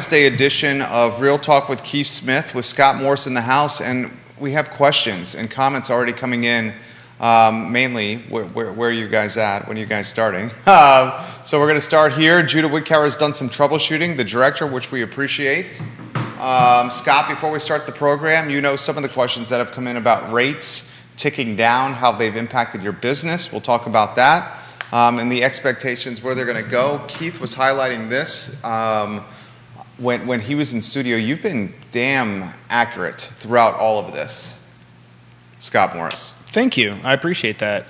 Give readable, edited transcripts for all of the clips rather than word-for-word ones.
Wednesday edition of Real Talk with Keith Smith with Scott Morris in the house, and we have questions and comments already coming in. Mainly, where are you guys at? When are you guys starting? So we're going to start here. Judah Wickower has done some troubleshooting, the director, which we appreciate. Scott, before we start the program, you know some of the questions that have come in about rates ticking down, how they've impacted your business. We'll talk about that. And the expectations, where they're going to go. Keith was highlighting this. When he was in studio, you've been damn accurate throughout all of this. Scott Morris. Thank you. I appreciate that.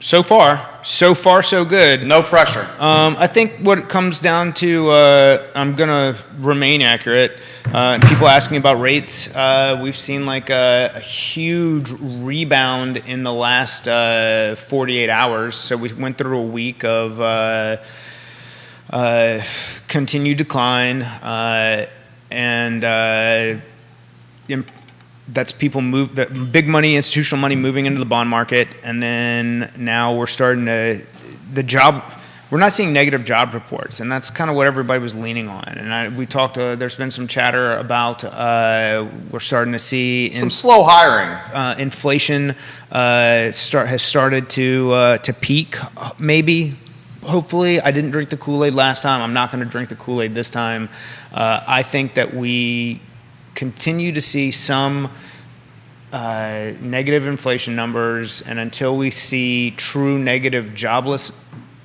So far, so good. No pressure. I think what it comes down to, I'm going to remain accurate. People asking about rates. We've seen like a huge rebound in the last 48 hours. So we went through a week of continued decline and that's people big money, institutional money moving into the bond market, and then now we're starting to we're not seeing negative job reports, and that's kind of what everybody was leaning on. And we talked. There's been some chatter about we're starting to see some slow hiring. Inflation has started to peak, maybe. Hopefully, I didn't drink the Kool-Aid last time. I'm not going to drink the Kool-Aid this time. I think that we continue to see some negative inflation numbers, and until we see true negative jobless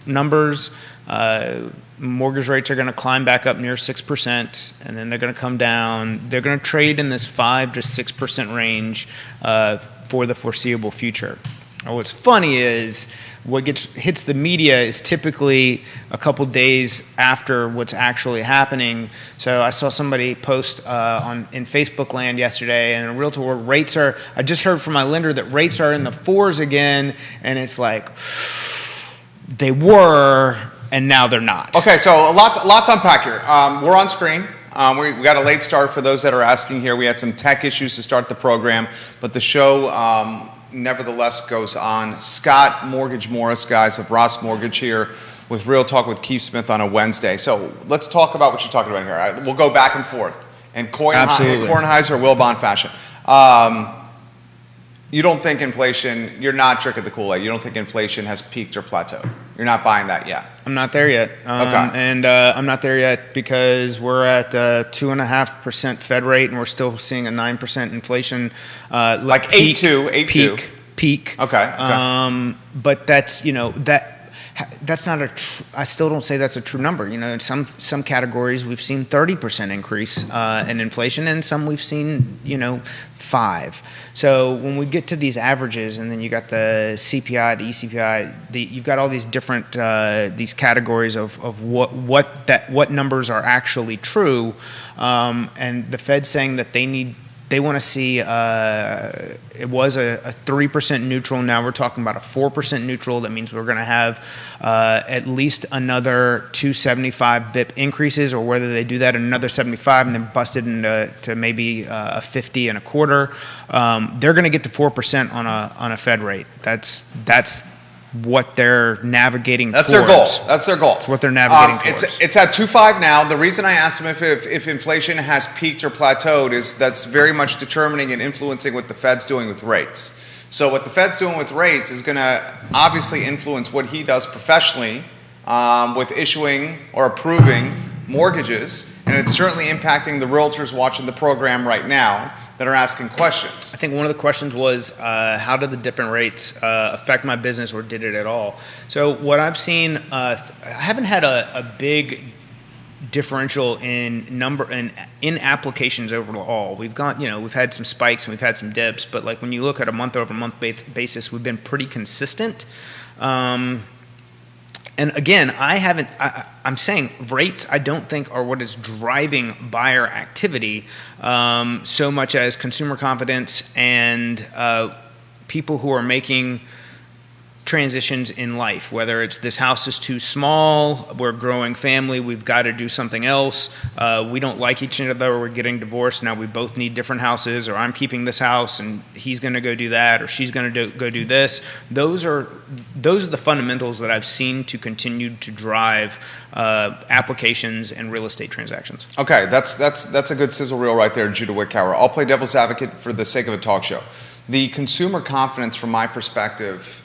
numbers, mortgage rates are going to climb back up near 6%, and then they're going to come down. They're going to trade in this 5 to 6% range for the foreseeable future. What's funny is what hits the media is typically a couple days after what's actually happening. So I saw somebody post in Facebook land yesterday, and in realtor world, I just heard from my lender that rates are in the 4s again, and it's like they were, and now they're not. Okay, so a lot to unpack here. We're on screen. We got a late start for those that are asking here. We had some tech issues to start the program, but the show nevertheless goes on. Scott Mortgage Morris, guys, of Ross Mortgage here with Real Talk with Keith Smith on a Wednesday. So let's talk about what you're talking about here. We'll go back and forth in Kornheiser Wilbon fashion. You don't think inflation, you're not drinking the Kool-Aid, you don't think inflation has peaked or plateaued. You're not buying that yet. I'm not there yet. Okay. And I'm not there yet because we're at 2.5% Fed rate, and we're still seeing a 9% inflation. Like 8.2. Peak. Okay. But that's, that's not I still don't say that's a true number. In some categories we've seen 30% increase in inflation, and some we've seen, 5. So when we get to these averages, and then you got the CPI, the ECPI, you've got all these different these categories of what numbers are actually true, and the Fed's saying that they want to see it was a 3% neutral. Now we're talking about a 4% neutral. That means we're going to have at least another 275 BIP increases, or whether they do that in another 75 and then bust it into maybe a 50 and a quarter. They're going to get to 4% on a Fed rate. That's what they're navigating towards. That's their goal. It's what they're navigating towards. It's at 2.5 now. The reason I asked them if inflation has peaked or plateaued is that's very much determining and influencing what the Fed's doing with rates. So what the Fed's doing with rates is going to obviously influence what he does professionally with issuing or approving mortgages, and it's certainly impacting the realtors watching the program right now that are asking questions. I think one of the questions was, how did the dip in rates affect my business, or did it at all? So what I've seen, I haven't had a big differential in applications overall. We've had some spikes and we've had some dips, but like when you look at a month-over-month basis, we've been pretty consistent. And again, I'm saying rates I don't think are what is driving buyer activity so much as consumer confidence and people who are making transitions in life, whether it's this house is too small, we're a growing family, we've got to do something else, we don't like each other, we're getting divorced, now we both need different houses, or I'm keeping this house and he's going to go do that, or she's going to go do this. Those are the fundamentals that I've seen to continue to drive applications and real estate transactions. Okay, that's a good sizzle reel right there, Judah Wickower. I'll play devil's advocate for the sake of a talk show. The consumer confidence, from my perspective,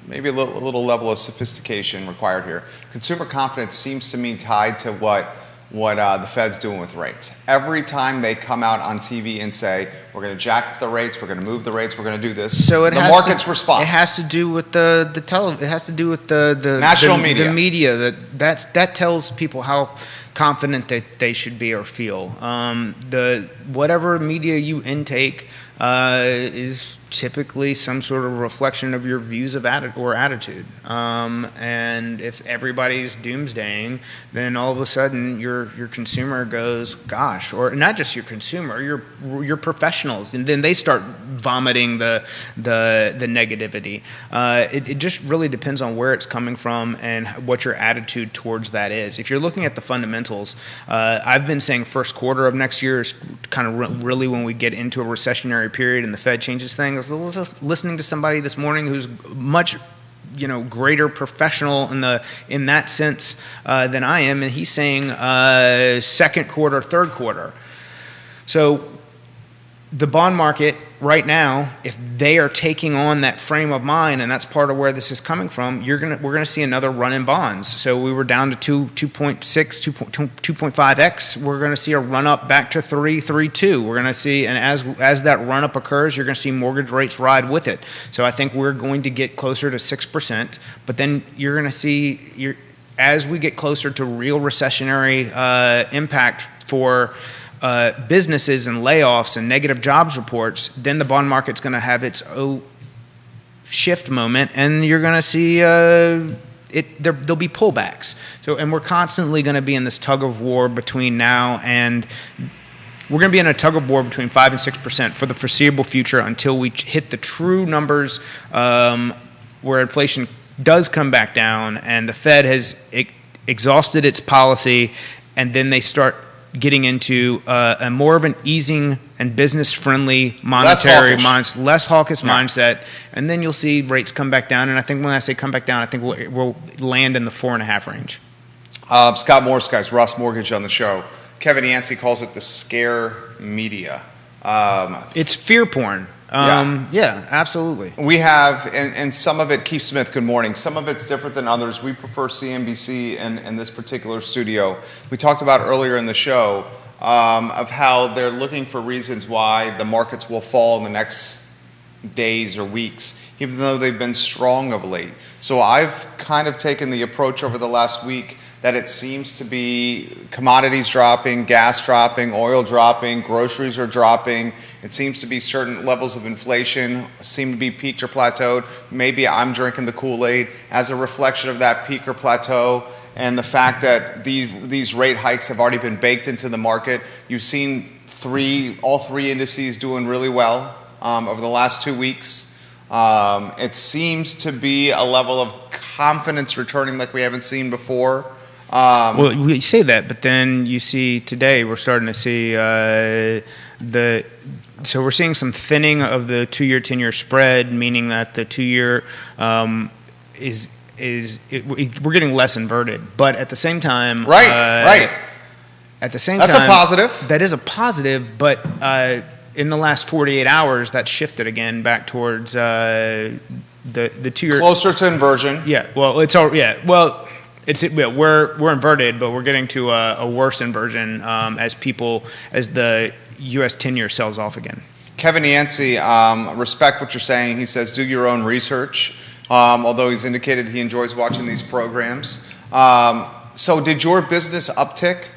maybe a little level of sophistication required here. Consumer confidence seems to me tied to what the Fed's doing with rates. Every time they come out on TV and say, we're going to jack up the rates, we're going to move the rates, we're going to do this, so the markets respond. It has to do with it has to do with the national media. The media that tells people how confident that they should be or feel. Whatever media you intake is typically some sort of reflection of your views of attitude. And if everybody's doomsdaying, then all of a sudden your consumer goes, gosh, or not just your consumer, your professionals, and then they start vomiting the negativity. It just really depends on where it's coming from and what your attitude towards that is. If you're looking at the fundamentals, I've been saying first quarter of next year is kind of really when we get into a recessionary period and the Fed changes things. I was just listening to somebody this morning who's much greater professional in that sense than I am, and he's saying second quarter, third quarter. So the bond market right now, if they are taking on that frame of mind, and that's part of where this is coming from, we're gonna see another run in bonds. So we were down to 2.6, 2.5x. We're gonna see a run up back to 3.2. We're gonna see, and as that run up occurs, you're gonna see mortgage rates ride with it. So I think we're going to get closer to 6%. But then you're gonna see as we get closer to real recessionary impact for businesses and layoffs and negative jobs reports, then the bond market's going to have its own shift moment, and you're going to see there'll be pullbacks. So, and we're constantly going to be in this tug of war between now and we're going to be in a tug of war between 5 and 6% for the foreseeable future until we hit the true numbers where inflation does come back down and the Fed has exhausted its policy, and then they start getting into a more of an easing and business-friendly monetary mindset, less hawkish mindset, and then you'll see rates come back down. And I think when I say come back down, I think we'll land in the 4.5 range. Scott Morse, guys, Ross Mortgage on the show. Kevin Yancey calls it the scare media. It's fear porn. Yeah, absolutely. We have, and some of it, Keith Smith, good morning. Some of it's different than others. We prefer CNBC in this particular studio. We talked about earlier in the show of how they're looking for reasons why the markets will fall in the next days or weeks, even though they've been strong of late. So I've kind of taken the approach over the last week that it seems to be commodities dropping, gas dropping, oil dropping, groceries are dropping. It seems to be certain levels of inflation seem to be peaked or plateaued. Maybe I'm drinking the Kool-Aid as a reflection of that peak or plateau and the fact that these rate hikes have already been baked into the market. You've seen all three indices doing really well over the last 2 weeks. It seems to be a level of confidence returning like we haven't seen before. Well, we say that, but then you see today we're starting to see so we're seeing some thinning of the 2-year, 10-year spread, meaning that the 2-year we're getting less inverted. But at the same time, right. At the same time, that's a positive. That is a positive, but in the last 48 hours, that shifted again back towards the 2-year. Closer to inversion. Yeah. Well, it's all. Yeah. Well. We're inverted, but we're getting to a worse inversion as the U.S. 10-year sells off again. Kevin Yancey, respect what you're saying. He says do your own research, although he's indicated he enjoys watching these programs. So did your business uptick?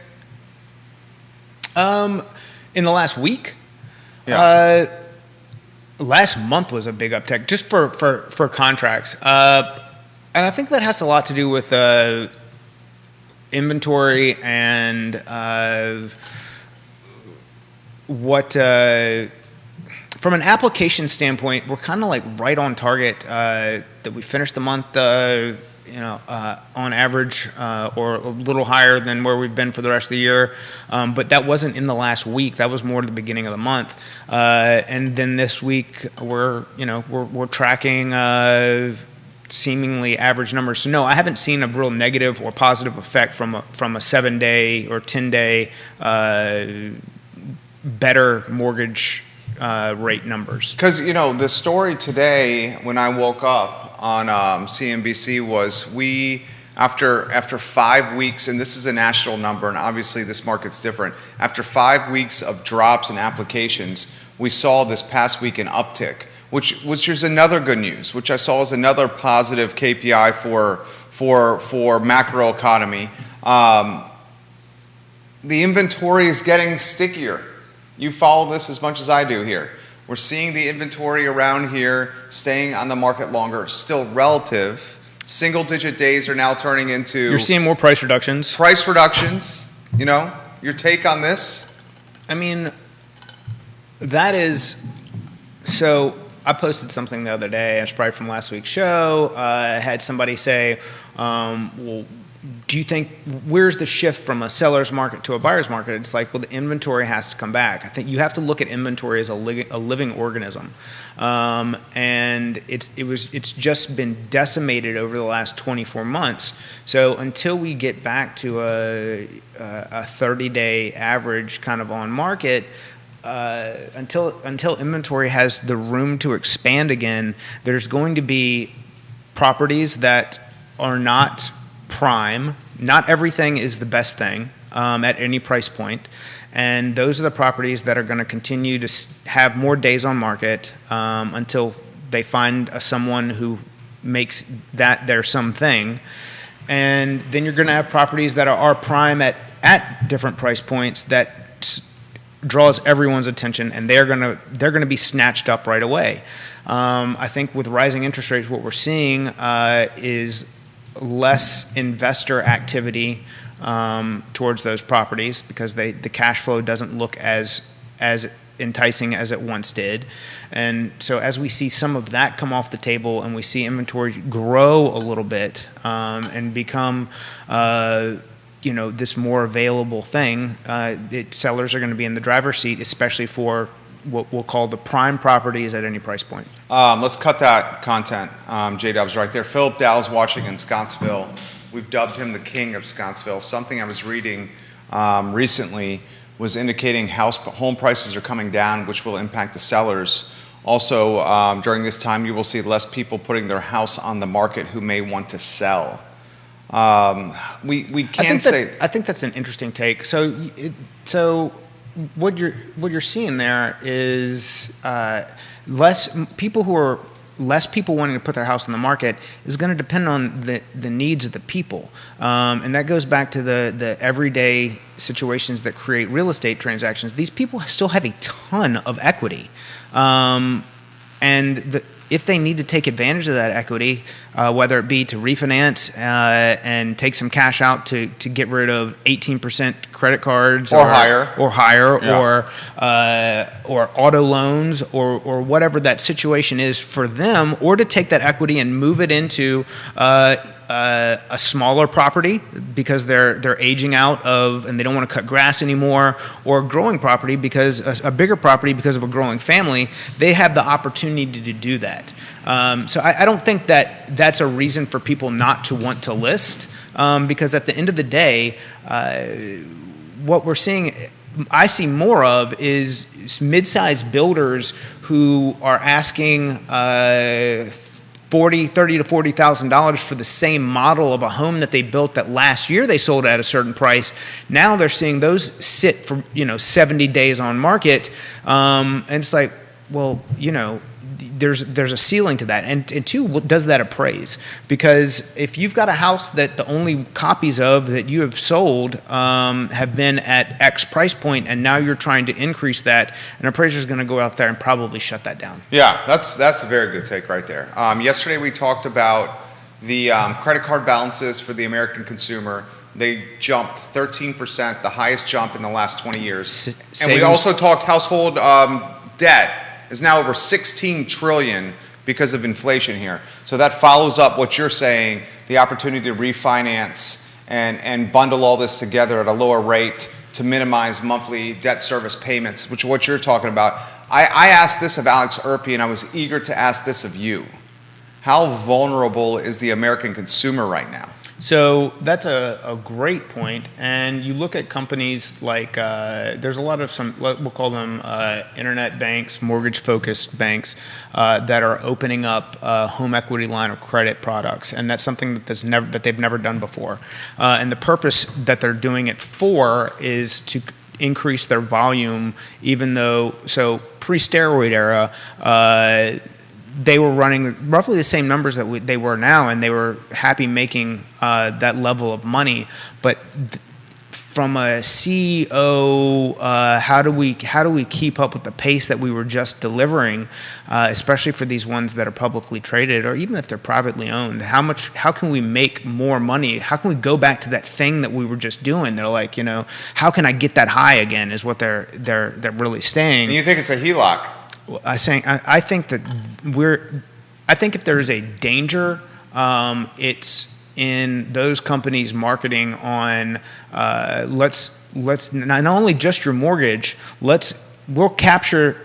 In the last week? Yeah. Last month was a big uptick, just for contracts. And I think that has a lot to do with inventory and from an application standpoint, we're kind of like right on target. That we finished the month, on average, or a little higher than where we've been for the rest of the year. But that wasn't in the last week. That was more at the beginning of the month. And then this week, we're tracking seemingly average numbers. So no, I haven't seen a real negative or positive effect from a 7-day or 10-day better mortgage rate numbers. Because, the story today when I woke up on CNBC was after 5 weeks, and this is a national number, and obviously this market's different, after 5 weeks of drops in applications, we saw this past week an uptick, which is another good news, which I saw as another positive KPI for macro economy. The inventory is getting stickier. You follow this as much as I do here. We're seeing the inventory around here staying on the market longer, still relative. Single-digit days are now turning into... You're seeing more price reductions. Price reductions, your take on this? I mean, that is... So I posted something the other day, it's probably from last week's show. I had somebody say, well, do you think, where's the shift from a seller's market to a buyer's market? It's like, well, the inventory has to come back. I think you have to look at inventory as a living organism. And it's just been decimated over the last 24 months. So until we get back to a 30-day average kind of on market, until inventory has the room to expand again, there's going to be properties that are not prime. Not everything is the best thing at any price point, and those are the properties that are going to continue to have more days on market until they find someone who makes that their something. And then you're going to have properties that are prime at different price points that draws everyone's attention, and they're gonna be snatched up right away. I think with rising interest rates, what we're seeing is less investor activity towards those properties because the cash flow doesn't look as enticing as it once did. And so as we see some of that come off the table and we see inventory grow a little bit and become this more available thing, sellers are going to be in the driver's seat, especially for what we'll call the prime properties at any price point. Let's cut that content. J-Dub's right there. Philip Dow's watching in Scottsville. We've dubbed him the king of Scottsville. Something I was reading recently was indicating home prices are coming down, which will impact the sellers. Also, during this time, you will see less people putting their house on the market who may want to sell. We can't say. I think that's an interesting take. So what you're seeing there is less people wanting to put their house on the market is going to depend on the needs of the people, and that goes back to the everyday situations that create real estate transactions. These people still have a ton of equity, and if they need to take advantage of that equity, whether it be to refinance and take some cash out to get rid of 18% credit cards or higher, yeah, or auto loans or whatever that situation is for them, or to take that equity and move it into a smaller property because they're aging out of and they don't want to cut grass anymore, or a growing property because a bigger property because of a growing family, they have the opportunity to do that. So I don't think that that's a reason for people not to want to list, because at the end of the day, what we're seeing, I see more of is mid-sized builders who are asking $30,000 to $40,000 for the same model of a home that they built that last year they sold at a certain price. Now they're seeing those sit for 70 days on market, and it's like, well, there's a ceiling to that, and two, what does that appraise? Because if you've got a house that the only copies of that you have sold have been at X price point, and now you're trying to increase that, an appraiser is going to go out there and probably shut that down. Yeah, that's a very good take right there. Yesterday we talked about the credit card balances for the American consumer. They jumped 13%, the highest jump in the last 20 years. And we also talked household debt, is now over 16 trillion because of inflation here. So that follows up what you're saying, the opportunity to refinance and bundle all this together at a lower rate to minimize monthly debt service payments, which is what you're talking about. I asked this of Alex Erpy, and I was eager to ask this of you. How vulnerable is the American consumer right now? So that's a great point. And you look at companies like, there's a lot of we'll call them internet banks, mortgage-focused banks that are opening up home equity line of credit products. And that's something that they've never done before. And the purpose that they're doing it for is to increase their volume, even though, so pre-steroid era, they were running roughly the same numbers that they were now, and they were happy making that level of money. But from a CEO, how do we keep up with the pace that we were just delivering, especially for these ones that are publicly traded, or even if they're privately owned? How can we make more money? How can we go back to that thing that we were just doing? They're like, how can I get that high again? Is what they're really saying. And you think it's a Heloc? I think if there is a danger, it's in those companies marketing on let's not only just your mortgage, we'll capture.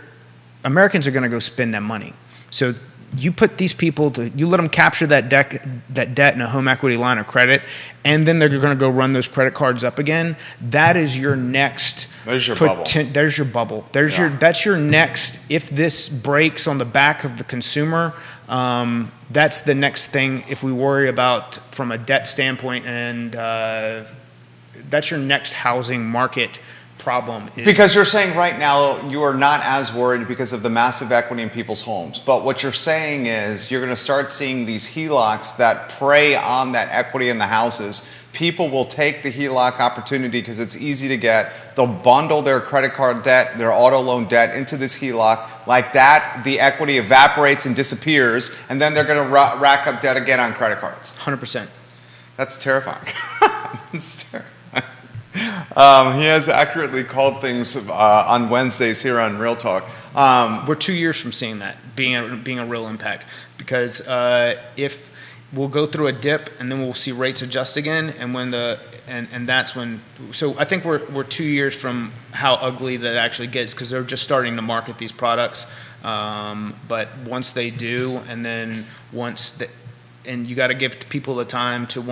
Americans are going to go spend that money. So you put these people you let them capture that debt in a home equity line of credit, and then they're going to go run those credit cards up again. That is your next. There's your bubble. There's your bubble. That's your next. If this breaks on the back of the consumer, that's the next thing. If we worry about from a debt standpoint, and that's your next housing market problem. Because you're saying right now you are not as worried because of the massive equity in people's homes. But what you're saying is you're going to start seeing these HELOCs that prey on that equity in the houses. People will take the HELOC opportunity because it's easy to get. They'll bundle their credit card debt, their auto loan debt into this HELOC. Like that, the equity evaporates and disappears, and then they're going to rack up debt again on credit cards. 100%. That's terrifying. That's terrifying. He has accurately called things on Wednesdays here on Real Talk. We're 2 years from seeing that being a real impact, because if we'll go through a dip and then we'll see rates adjust again, and that's when. So I think we're 2 years from how ugly that actually gets, because they're just starting to market these products. But once they do, and then and you got to give people the time to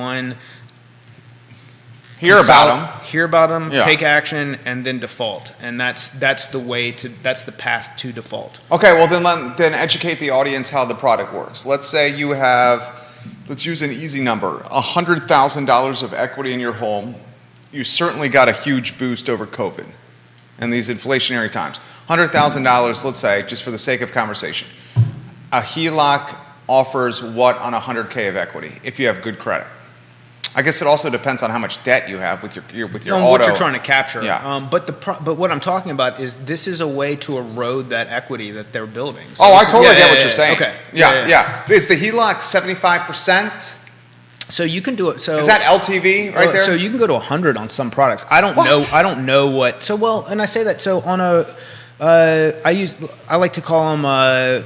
hear about them, yeah. Take action, and then default. And that's the path to default. Okay, well then educate the audience how the product works. Let's say you have, let's use an easy number, $100,000 of equity in your home. You certainly got a huge boost over COVID and these inflationary times. $100,000, let's say, just for the sake of conversation. A HELOC offers what on $100K of equity if you have good credit? I guess it also depends on how much debt you have with your auto. What you're trying to capture. Yeah. But what I'm talking about is this is a way to erode that equity that they're building. So I totally get what you're saying. Okay. Yeah. Is the HELOC 75%? So you can do it. So is that LTV right there? So you can go to 100 on some products. I don't know what. So and I say that. So on I like to call them.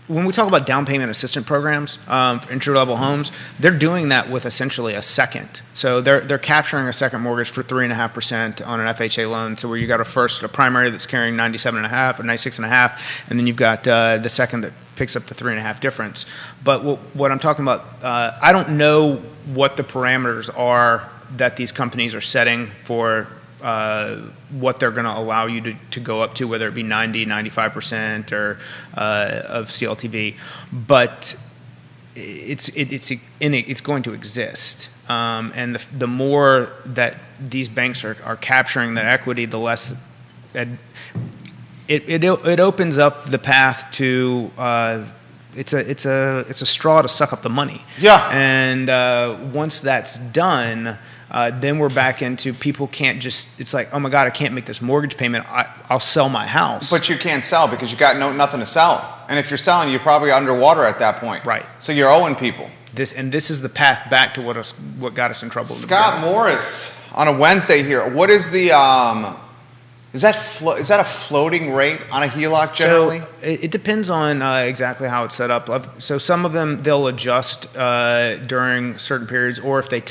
When we talk about down payment assistance programs for entry-level homes, they're doing that with essentially a second. So they're capturing a second mortgage for 3.5% on an FHA loan. So where you got a primary that's carrying 97.5 or 96.5, and then you've got the second that picks up the 3.5 difference. But what I'm talking about, I don't know what the parameters are that these companies are setting for what they're going to allow you to go up to, whether it be 90, 95% or of CLTV, but it's going to exist. And the more that these banks are capturing that equity, the less it opens up the path to. It's a straw to suck up the money. Yeah. And once that's done. Then we're back into people can't just. It's like, oh my God, I can't make this mortgage payment. I'll sell my house. But you can't sell because you got nothing to sell. And if you're selling, you're probably underwater at that point. Right. So you're owing people. This is the path back to what got us in trouble. Scott Morris on a Wednesday here. What is the Is that a floating rate on a Heloc generally? So it depends on exactly how it's set up. So some of them they'll adjust during certain periods, or if they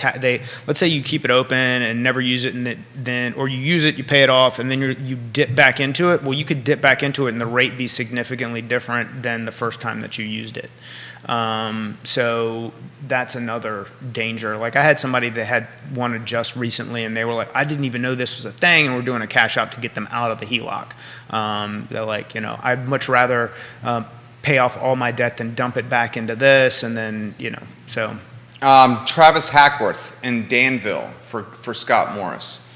let's say you keep it open and never use it, and then or you use it, you pay it off, and then you dip back into it. Well, you could dip back into it, and the rate be significantly different than the first time that you used it. So that's another danger. Like I had somebody that had one adjust recently, and they were like, I didn't even know this was a thing, and we're doing a cash out to get them out of the HELOC. They're like, I'd much rather pay off all my debt than dump it back into this, and then, so. Travis Hackworth in Danville for Scott Morris.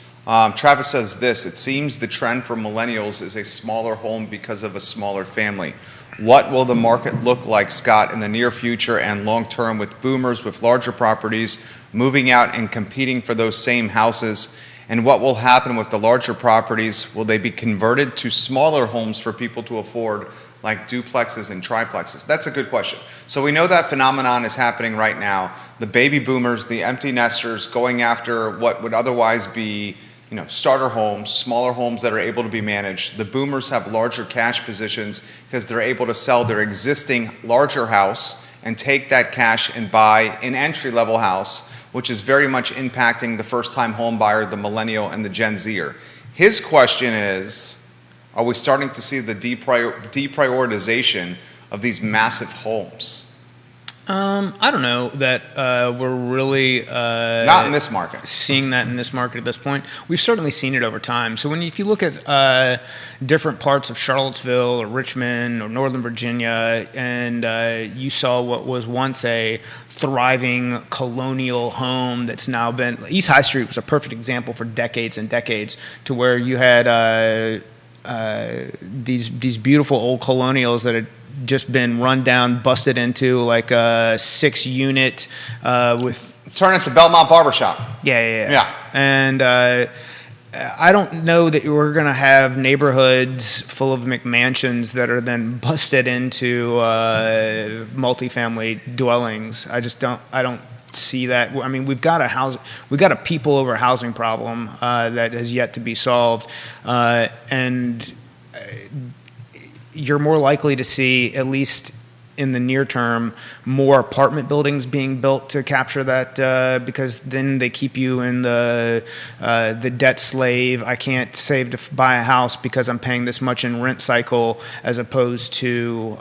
Travis says this: it seems the trend for millennials is a smaller home because of a smaller family. What will the market look like, Scott, in the near future and long term with boomers with larger properties moving out and competing for those same houses? And what will happen with the larger properties? Will they be converted to smaller homes for people to afford, like duplexes and triplexes? That's a good question. So we know that phenomenon is happening right now. The baby boomers, the empty nesters, going after what would otherwise be starter homes, smaller homes that are able to be managed. The boomers have larger cash positions because they're able to sell their existing larger house and take that cash and buy an entry-level house, which is very much impacting the first-time home buyer, the millennial and the Gen Zer. His question is, are we starting to see the deprioritization of these massive homes? I don't know that we're really not in this market. Seeing that in this market at this point. We've certainly seen it over time. So if you look at different parts of Charlottesville or Richmond or Northern Virginia, and you saw what was once a thriving colonial home that's now been, East High Street was a perfect example for decades and decades, to where you had these beautiful old colonials that had just been run down, busted into like a 6-unit with. Turn it to Belmont Barbershop. Yeah. And I don't know that we're going to have neighborhoods full of McMansions that are then busted into multifamily dwellings. I don't see that. I mean, we've got a people over housing problem that has yet to be solved, and you're more likely to see, at least in the near term, more apartment buildings being built to capture that, because then they keep you in the debt slave. I can't save to buy a house because I'm paying this much in rent cycle, as opposed to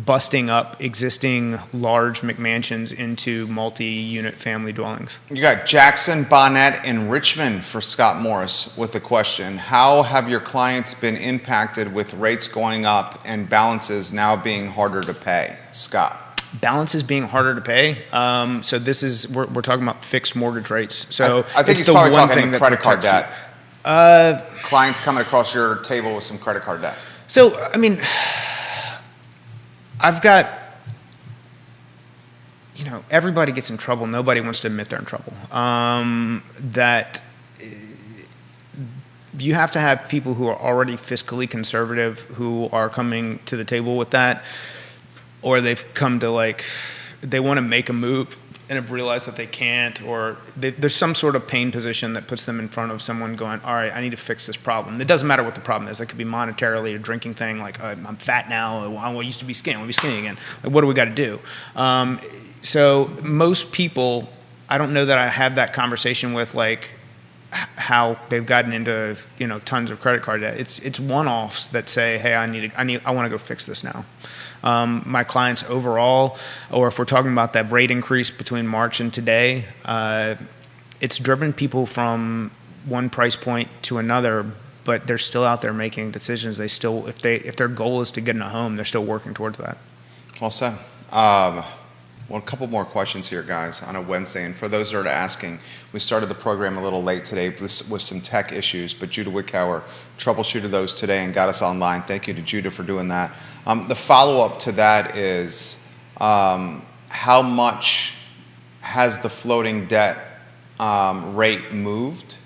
busting up existing large McMansions into multi-unit family dwellings. You got Jackson Bonnet in Richmond for Scott Morris with a question. How have your clients been impacted with rates going up and balances now being harder to pay? Scott. Balances being harder to pay. So this is, we're talking about fixed mortgage rates. So I think he's probably talking the credit card debt. Clients coming across your table with some credit card debt. So, I mean, I've got, everybody gets in trouble. Nobody wants to admit they're in trouble. That you have to have people who are already fiscally conservative who are coming to the table with that, or they've come to they want to make a move and have realized that they can't, or there's some sort of pain position that puts them in front of someone going, all right, I need to fix this problem. It doesn't matter what the problem is. It could be monetarily, a drinking thing, like I'm fat now, I used to be skinny, I want to be skinny again. Like, what do we got to do? So most people, I don't know that I have that conversation with how they've gotten into tons of credit card debt. It's one-offs that say, hey, I want to go fix this now. My clients overall, or if we're talking about that rate increase between March and today, it's driven people from one price point to another, but they're still out there making decisions. They still, if their goal is to get in a home, they're still working towards that. Well said. Well, a couple more questions here, guys, on a Wednesday. And for those that are asking, we started the program a little late today with some tech issues, but Judah Wickower troubleshooted those today and got us online. Thank you to Judah for doing that. The follow-up to that is, how much has the floating debt rate moved,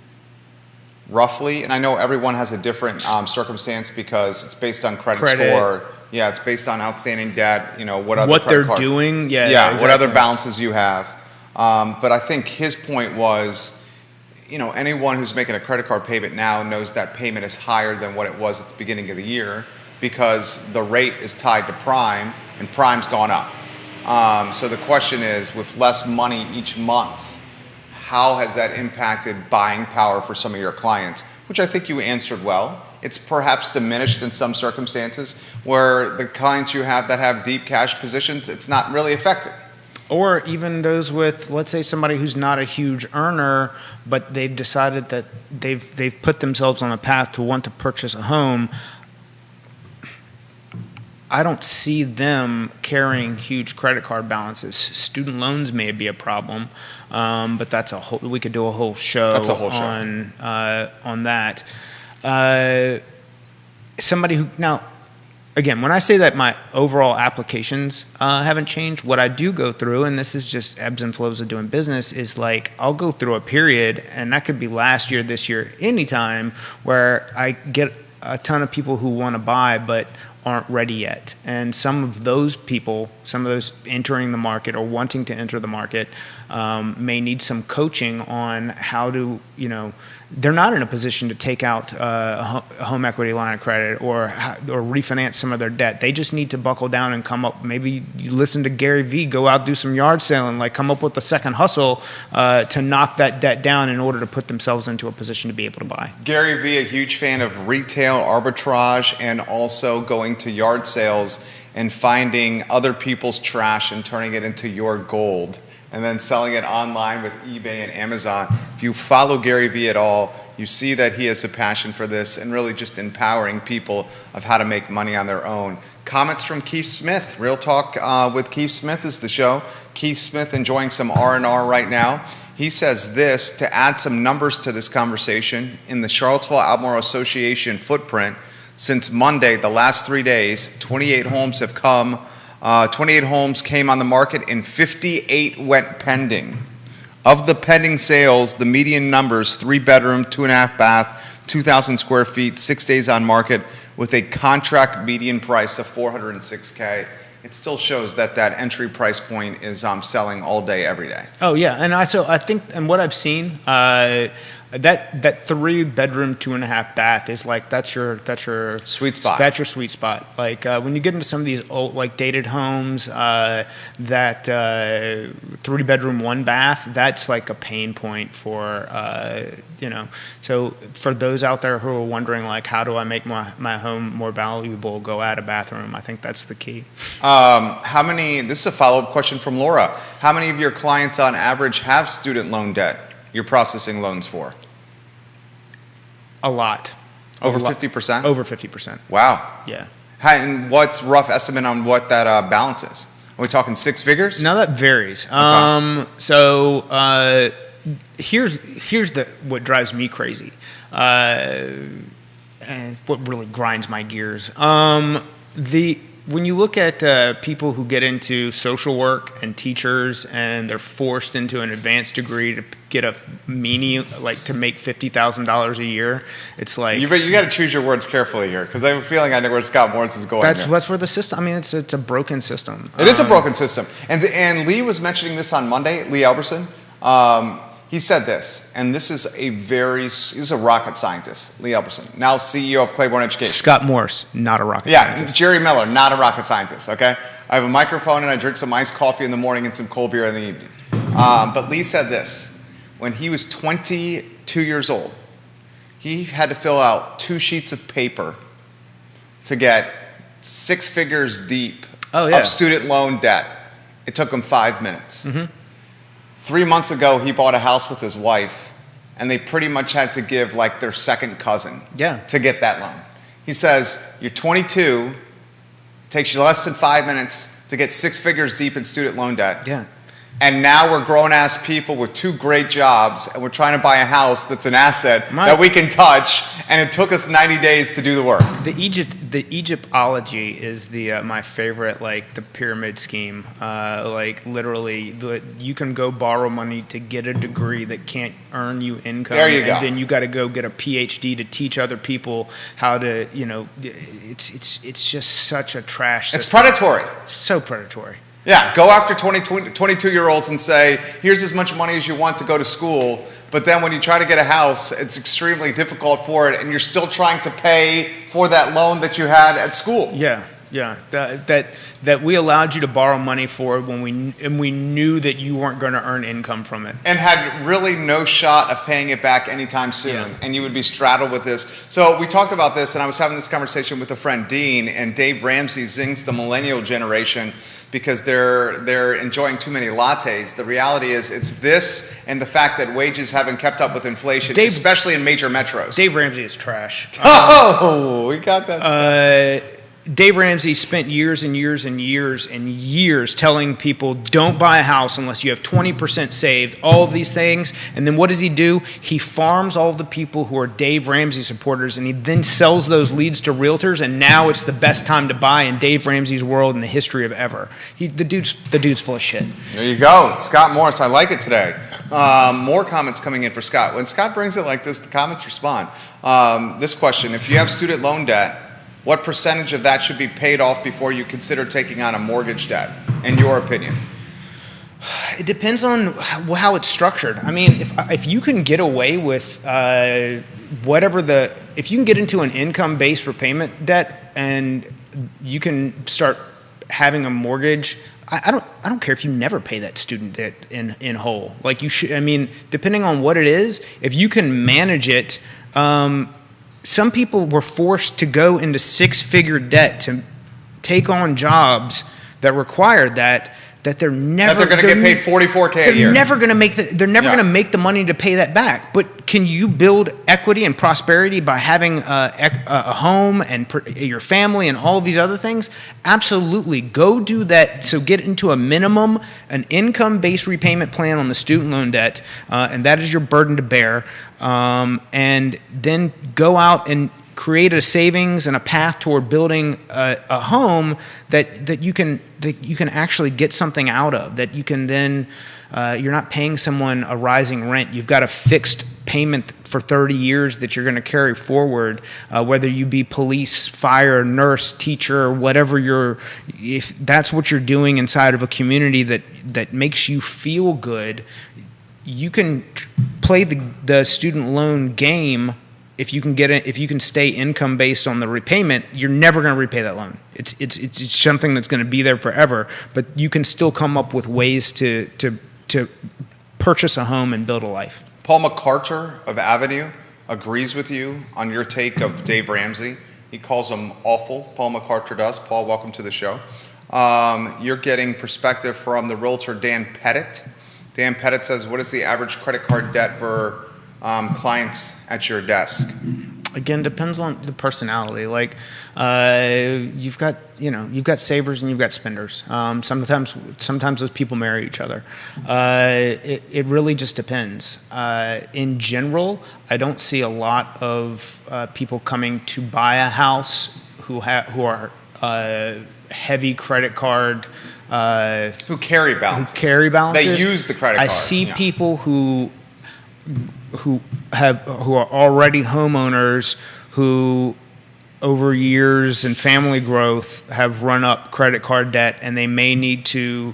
roughly? And I know everyone has a different circumstance because it's based on credit score. Yeah, it's based on outstanding debt, what they're doing. Yeah, exactly. What other balances you have. But I think his point was, anyone who's making a credit card payment now knows that payment is higher than what it was at the beginning of the year because the rate is tied to prime and prime's gone up. So the question is, with less money each month, how has that impacted buying power for some of your clients? Which I think you answered well. It's perhaps diminished in some circumstances where the clients you have that have deep cash positions, it's not really affected. Or even those with, let's say, somebody who's not a huge earner, but they've decided that they've put themselves on a path to want to purchase a home. I don't see them carrying huge credit card balances. Student loans may be a problem, but that's we could do a whole show. That's a whole show on that. Somebody who now. Again, when I say that my overall applications haven't changed, what I do go through, and this is just ebbs and flows of doing business, is like I'll go through a period, and that could be last year, this year, anytime, where I get a ton of people who want to buy but aren't ready yet. And some of those people, some of those entering the market or wanting to enter the market may need some coaching on how to, they're not in a position to take out a home equity line of credit or refinance some of their debt. They just need to buckle down and come up. Maybe you listen to Gary Vee, go out, do some yard selling, like come up with a second hustle to knock that debt down in order to put themselves into a position to be able to buy. Gary Vee, a huge fan of retail arbitrage and also going to yard sales and finding other people's trash and turning it into your gold, and then selling it online with eBay and Amazon. If you follow Gary Vee at all, you see that he has a passion for this and really just empowering people of how to make money on their own. Comments from Keith Smith. Real Talk with Keith Smith is the show. Keith Smith enjoying some R&R right now. He says this, to add some numbers to this conversation, in the Charlottesville-Albemarle Association footprint, since Monday, the last 3 days, 28 homes have come. 28 homes came on the market and 58 went pending. Of the pending sales, the median numbers, 3-bedroom, 2.5 bath, 2,000 square feet, 6 days on market with a contract median price of $406K. It still shows that entry price point is selling all day, every day. Oh yeah, and I think, and what I've seen, that 3-bedroom, 2.5 bath is like that's your sweet spot. That's your sweet spot. Like when you get into some of these old like dated homes, that 3-bedroom, 1 bath, that's like a pain point for So for those out there who are wondering like how do I make my home more valuable, go add a bathroom. I think that's the key. This is a follow-up question from Laura. How many of your clients on average have student loan debt you're processing loans for? A lot. Over 50%? Over 50%. Wow. Yeah. And what's rough estimate on what that balance is? Are we talking 6 figures? Now that varies. Okay. Here's what drives me crazy, and what really grinds my gears. When you look at people who get into social work and teachers and they're forced into an advanced degree to get a to make $50,000 a year, it's like you got to choose your words carefully here because I have a feeling I know where Scott Morris is going. That's where the system. I mean, it's a broken system. It is a broken system, and Lee was mentioning this on Monday. Lee Alberson. He said this, and this is he's a rocket scientist, Lee Alberson, now CEO of Claiborne Education. Scott Morse, not a rocket scientist. Jerry Miller, not a rocket scientist, okay? I have a microphone and I drink some iced coffee in the morning and some cold beer in the evening. But Lee said this, when he was 22 years old, he had to fill out 2 sheets of paper to get 6 figures deep of student loan debt. It took him 5 minutes. Mm-hmm. 3 months ago, he bought a house with his wife, and they pretty much had to give like their second cousin to get that loan. He says, you're 22, it takes you less than 5 minutes to get 6 figures deep in student loan debt. Yeah. And now we're grown-ass people with 2 great jobs, and we're trying to buy a house that's an asset that we can touch, and it took us 90 days to do the work. The Egyptology is my favorite, like the pyramid scheme. Like literally, you can go borrow money to get a degree that can't earn you income. There you go. And then you got to go get a PhD to teach other people how to, it's just such a trash system. It's predatory. So predatory. Yeah, go after 22-year-olds and say, here's as much money as you want to go to school, but then when you try to get a house, it's extremely difficult for it, and you're still trying to pay for that loan that you had at school. Yeah. That we allowed you to borrow money for when we knew that you weren't going to earn income from it, and had really no shot of paying it back anytime soon. Yeah. And you would be straddled with this. So we talked about this, and I was having this conversation with a friend, Dean, and Dave Ramsey zings the millennial generation because they're enjoying too many lattes. The reality is it's this and the fact that wages haven't kept up with inflation, especially in major metros. Dave Ramsey is trash. Oh, we got that. Dave Ramsey spent years and years and years and years telling people, don't buy a house unless you have 20% saved, all of these things. And then what does he do? He farms all of the people who are Dave Ramsey supporters, and he then sells those leads to realtors, and now it's the best time to buy in Dave Ramsey's world in the history of ever. The dude's full of shit. There you go. Scott Morris, I like it today. More comments coming in for Scott. When Scott brings it like this, the comments respond. This question, if you have student loan debt, what percentage of that should be paid off before you consider taking on a mortgage debt, in your opinion? It depends on how it's structured. I mean, if you can get away with if you can get into an income-based repayment debt and you can start having a mortgage, I don't care if you never pay that student debt in whole. Like you should. I mean, depending on what it is, if you can manage it. Some people were forced to go into six-figure debt to take on jobs that required that they're never going to get paid $44K a year. They're never going to make the money to pay that back. But can you build equity and prosperity by having a home and your family and all of these other things? Absolutely. Go do that. So get into an income-based repayment plan on the student loan debt, and that is your burden to bear. And then go out and create a savings and a path toward building a home that you can actually get something out of, that you can then you're not paying someone a rising rent. You've got a fixed payment for 30 years that you're going to carry forward, whether you be police, fire, nurse, teacher, whatever if that's what you're doing inside of a community that makes you feel good, you can play the student loan game. If you can stay income based on the repayment, you're never going to repay that loan. It's something that's going to be there forever. But you can still come up with ways to purchase a home and build a life. Paul McCarter of Avenue agrees with you on your take of Dave Ramsey. He calls him awful. Paul McCarter does. Paul, welcome to the show. You're getting perspective from the realtor Dan Pettit. Dan Pettit says, "What is the average credit card debt for clients at your desk?" Again, depends on the personality. Like you've got savers and you've got spenders. Sometimes those people marry each other. It really just depends. In general, I don't see a lot of people coming to buy a house who are heavy credit card. Who carry balances. They use the credit card. I see people who are already homeowners who over years and family growth have run up credit card debt, and they may need to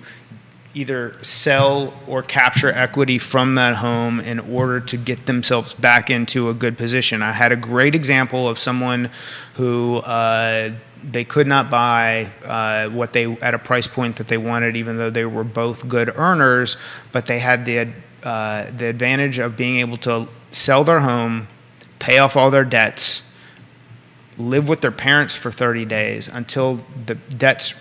either sell or capture equity from that home in order to get themselves back into a good position. I had a great example of someone who they could not buy at a price point that they wanted, even though they were both good earners, but they had the advantage of being able to sell their home, pay off all their debts, live with their parents for 30 days until the debts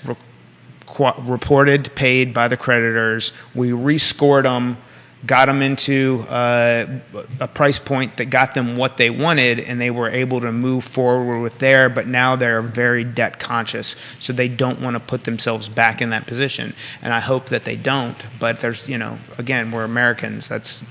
reported, paid by the creditors. We rescored them, got them into a price point that got them what they wanted, and they were able to move forward with there, but now they're very debt conscious, so they don't want to put themselves back in that position. And I hope that they don't, but there's, again, we're Americans. That's,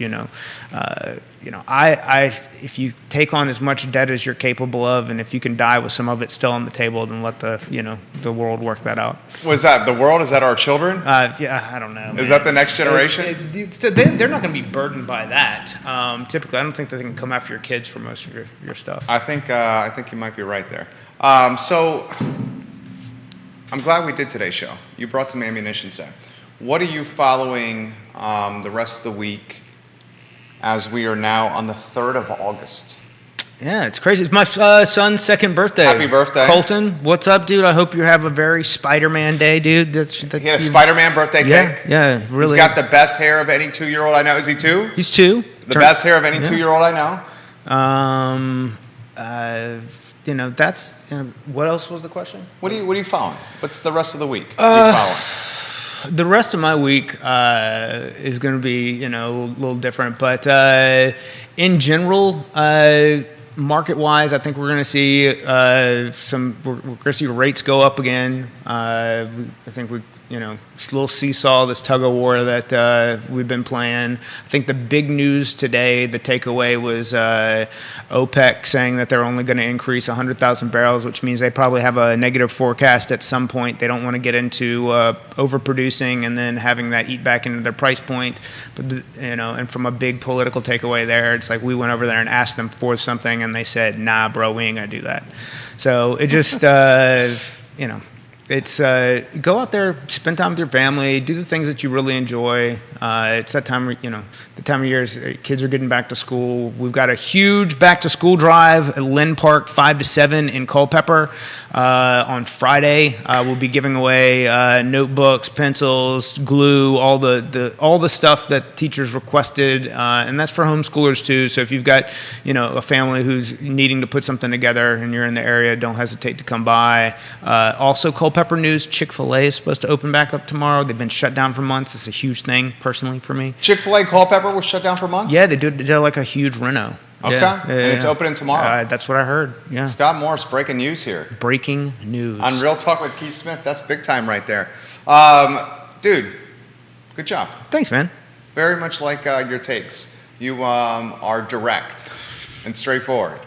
if you take on as much debt as you're capable of, and if you can die with some of it still on the table, then let the world work that out. Was that the world? Is that our children? Yeah, I don't know. Is that the next generation? They're not going to be burdened by that. Typically, I don't think they can come after your kids for most of your stuff. I think you might be right there. So I'm glad we did today's show. You brought some ammunition today. What are you following the rest of the week as we are now on the 3rd of August? Yeah, it's crazy. It's my son's second birthday. Happy birthday. Colton, what's up, dude? I hope you have a very Spider-Man day, dude. He had a Spider-Man birthday cake? Yeah, really. He's got the best hair of any 2-year-old I know. Is he 2? He's 2. The best hair of any 2-year-old I know? That's, what else was the question? What are you following? What's the rest of the week? What are you following? The rest of my week is going to be, a little different. But in general, market-wise, I think we're going to see we're going to see rates go up again. I think this little seesaw, this tug of war that we've been playing. I think the big news today, the takeaway was OPEC saying that they're only going to increase 100,000 barrels, which means they probably have a negative forecast at some point. They don't want to get into overproducing and then having that eat back into their price point. But and from a big political takeaway there, it's like we went over there and asked them for something, and they said, "Nah, bro, we ain't gonna do that." So it just It's go out there, spend time with your family, do the things that you really enjoy. It's that time, the time of year kids are getting back to school. We've got a huge back to school drive at Lynn Park, 5 to 7 in Culpeper on Friday. We'll be giving away notebooks, pencils, glue, all the stuff that teachers requested, and that's for homeschoolers too. So if you've got a family who's needing to put something together and you're in the area, don't hesitate to come by. Also, Culpeper news: Chick-fil-A is supposed to open back up tomorrow. They've been shut down for months. It's a huge thing personally for me. Chick-fil-A Culpeper was shut down for months? Yeah, they did like a huge reno. Okay, and it's opening tomorrow. That's what I heard. Yeah. Scott Morris, breaking news here. Breaking news. On Real Talk with Keith Smith. That's big time right there. Dude, good job. Thanks, man. Very much like your takes. You are direct and straightforward.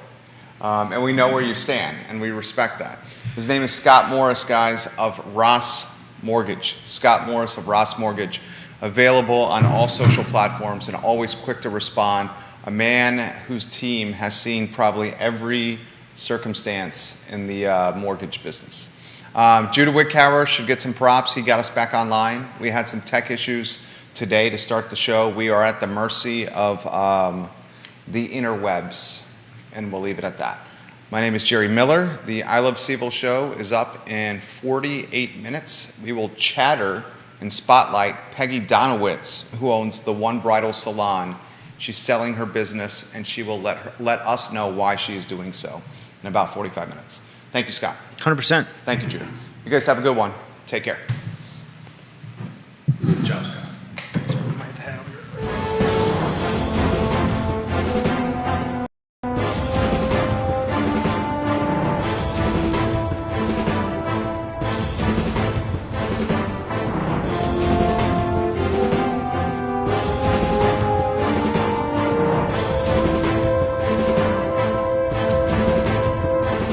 And we know where you stand, and we respect that. His name is Scott Morris, guys, of Ross Mortgage. Scott Morris of Ross Mortgage. Available on all social platforms and always quick to respond. A man whose team has seen probably every circumstance in the mortgage business. Judah Wickower should get some props. He got us back online. We had some tech issues today to start the show. We are at the mercy of the interwebs, and we'll leave it at that. My name is Jerry Miller. The I Love Seville show is up in 48 minutes. We will chatter and spotlight Peggy Donowitz, who owns the One Bridal Salon. She's selling her business, and she will let us know why she is doing so in about 45 minutes. Thank you, Scott. 100%. Thank you, Judah. You guys have a good one. Take care.